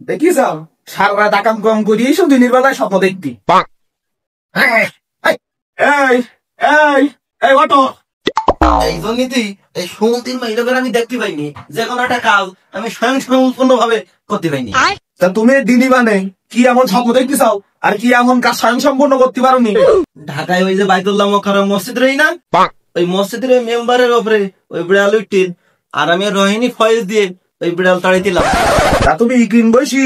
দেখিস সারা রাত আকাম কম করি এইসব দিনের বেলায় স্বপ্ন দেখতি। এই এই এই অটো, এই জন্যই তুই এই সুমতির মহিলাদের আমি দেখতে পাইনি, যে কোনো একটা কাজ আমি স্বয়ং সম্পূর্ণ ভাবে করতে পাইনি। তা তুমি দিনই মানে কি এমন স্বপ্ন দেখতে চাও, আর কি এমন কাজ স্বয়ং সম্পূর্ণ করতে পারোনি? ঢাকায় ওই যে বাইতুল্লাহ মোকাররম মসজিদ রই না, ওই মসজিদের মেম্বারের উপরে ওই বিড়াল উঠতেন, আর আমি রোহিণী ফয়েজ দিয়ে ওই বিড়াল তাড়াই দিলাম। তা তুমি ইকিন বসি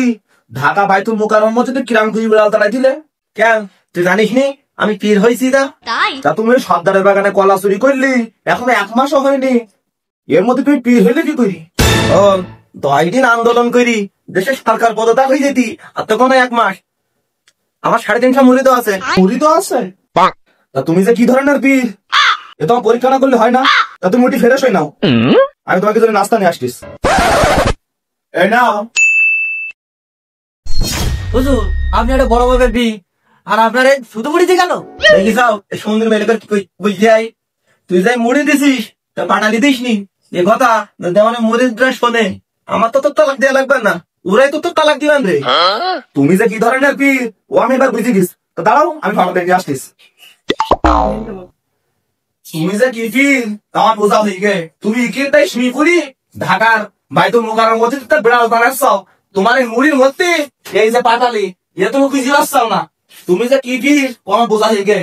ঢাকা বাইতুল মোকাররম মসজিদে কিরাম করে বিড়াল তাড়াই দিলে কেন? তুই জানিস নি আমি পীর হয়েছি? তা তুমি সর্দারের বাগানে কলা চুরি করলি, এখনো 1 মাসও হয়নি, এর মধ্যে তুমি পীর হইলে কি করি? ও 10 দিন আন্দোলন করি দেশের সরকার পদত্যাগ হয়ে যেতি, আর তখন 1 মাস। আমার 350 মুরিদ আছে। মুরিদ আছে? তা তুমি যে কি ধরনের পীর এ তোমার পরীক্ষা না করলে হয় না। তা তুমি উঠি ফ্রেশ হয়ে নাও, আমি তোমাকে জন্য নাস্তা নিয়ে আসছিস। এই নাও। হুজুর আপনি একটা বড় ভাবে বি, আর আপনারে শুধু মুড়ি দিয়ে গেল। দেখি যাও এই সুন্দর মেয়েটাকে কি বুঝতে আই, তুই যাই মুড়ি দিছিস তা পাঠালি দিস নি এ কথা দেওয়ানে মুড়ির ড্রেস শোনে। আমার তো তোর তালাক দেওয়া লাগবে না, ওরাই তো তোর তালাক দিবেন রে। তুমি যে কি ধরনের পীর ও আমি এবার বুঝে গেছি। তো দাঁড়াও আমি ফার্মাতে নিয়ে আসছিস। তুমি যে কি পীর আমার বোঝা হয়ে গে, তুমি কি তাই শুই করি ঢাকার বাইতুল মোকাররম মসজিদে বিড়াল বানাচ্ছ, তোমার এই মুড়ির মধ্যে এই যে পাঠালি এ তুমি খুঁজে পাচ্ছাও না। তুমি যে কি পীর ও আমার বোঝা হয়ে গে।